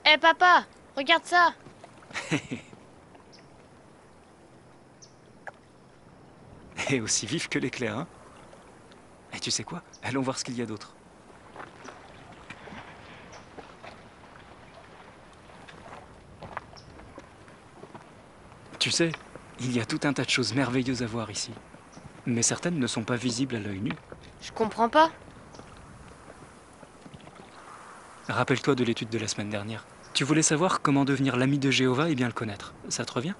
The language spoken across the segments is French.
Hé papa, regarde ça. Et aussi vif que l'éclair, hein? Et tu sais quoi? Allons voir ce qu'il y a d'autre. Tu sais, il y a tout un tas de choses merveilleuses à voir ici. Mais certaines ne sont pas visibles à l'œil nu. Je comprends pas. Rappelle-toi de l'étude de la semaine dernière. Tu voulais savoir comment devenir l'ami de Jéhovah et bien le connaître. Ça te revient?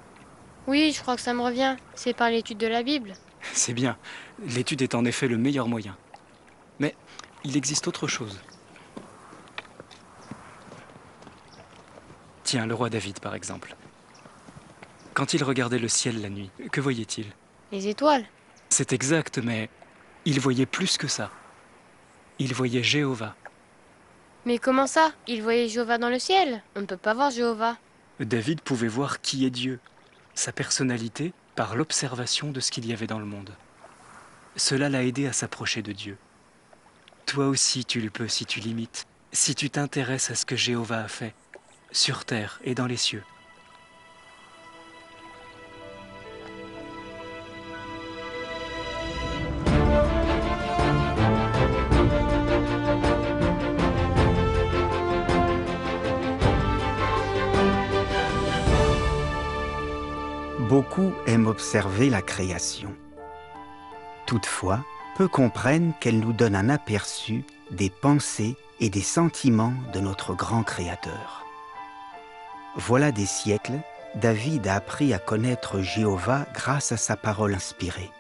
Oui, je crois que ça me revient. C'est par l'étude de la Bible. C'est bien. L'étude est en effet le meilleur moyen. Mais il existe autre chose. Tiens, le roi David par exemple. Quand il regardait le ciel la nuit, que voyait-il? Les étoiles. C'est exact, mais il voyait plus que ça. Il voyait Jéhovah. Mais comment ça? Il voyait Jéhovah dans le ciel. On ne peut pas voir Jéhovah. David pouvait voir qui est Dieu, sa personnalité, par l'observation de ce qu'il y avait dans le monde. Cela l'a aidé à s'approcher de Dieu. Toi aussi tu le peux si tu l'imites, si tu t'intéresses à ce que Jéhovah a fait, sur terre et dans les cieux. Beaucoup aiment observer la création. Toutefois, peu comprennent qu'elle nous donne un aperçu des pensées et des sentiments de notre grand Créateur. Voilà des siècles, David a appris à connaître Jéhovah grâce à sa parole inspirée.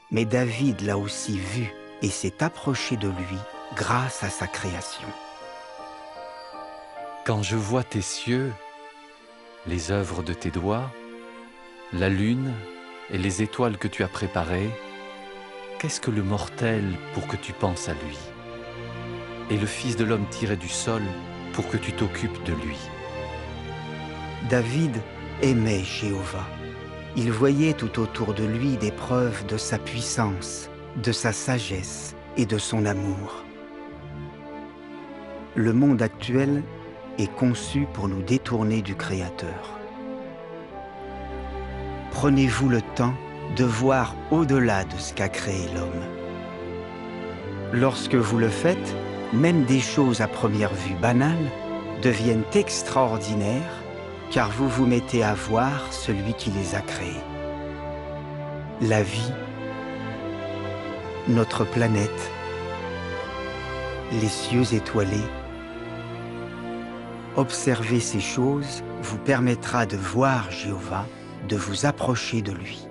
Mais David l'a aussi vu et s'est approché de lui grâce à sa création. Quand je vois tes cieux, les œuvres de tes doigts, la lune et les étoiles que tu as préparées, qu'est-ce que le mortel pour que tu penses à lui? Et le Fils de l'homme tiré du sol pour que tu t'occupes de lui? David aimait Jéhovah. Il voyait tout autour de lui des preuves de sa puissance, de sa sagesse et de son amour. Le monde actuel est conçu pour nous détourner du Créateur. Prenez-vous le temps de voir au-delà de ce qu'a créé l'homme. Lorsque vous le faites, même des choses à première vue banales deviennent extraordinaires car vous vous mettez à voir celui qui les a créés. La vie, notre planète, les cieux étoilés. Observer ces choses vous permettra de voir Jéhovah, de vous approcher de lui.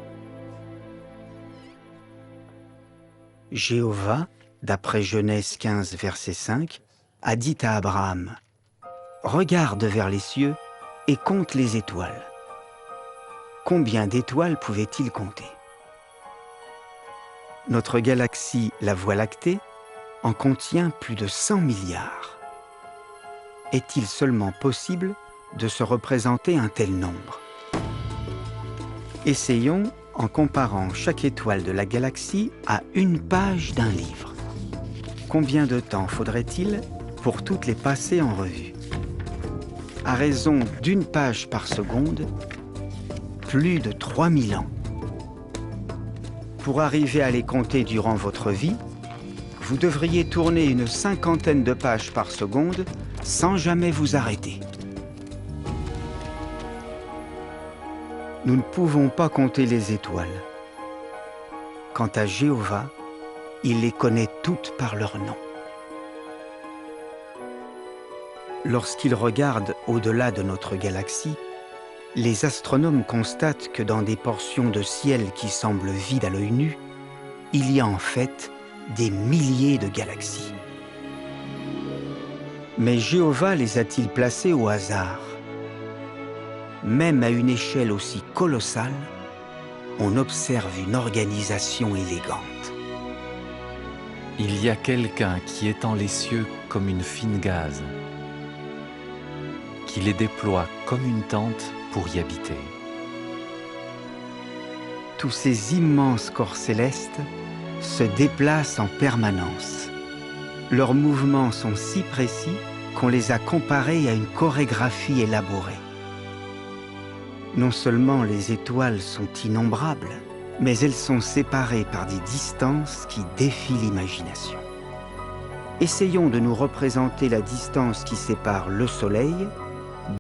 Jéhovah, d'après Genèse 15, verset 5, a dit à Abraham, « Regarde vers les cieux et compte les étoiles. » Combien d'étoiles pouvait-il compter? Notre galaxie, la Voie lactée, en contient plus de 100 milliards. Est-il seulement possible de se représenter un tel nombre? Essayons en comparant chaque étoile de la galaxie à une page d'un livre. Combien de temps faudrait-il pour toutes les passer en revue? À raison d'une page par seconde, plus de 3000 ans. Pour arriver à les compter durant votre vie, vous devriez tourner une 50aine de pages par seconde sans jamais vous arrêter. Nous ne pouvons pas compter les étoiles. Quant à Jéhovah, il les connaît toutes par leur nom. Lorsqu'il regarde au-delà de notre galaxie, les astronomes constatent que dans des portions de ciel qui semblent vides à l'œil nu, il y a en fait des milliers de galaxies. Mais Jéhovah les a-t-il placées au hasard? Même à une échelle aussi colossale, on observe une organisation élégante. Il y a quelqu'un qui étend les cieux comme une fine gaze, qui les déploie comme une tente pour y habiter. Tous ces immenses corps célestes se déplacent en permanence. Leurs mouvements sont si précis qu'on les a comparées à une chorégraphie élaborée. Non seulement les étoiles sont innombrables, mais elles sont séparées par des distances qui défient l'imagination. Essayons de nous représenter la distance qui sépare le Soleil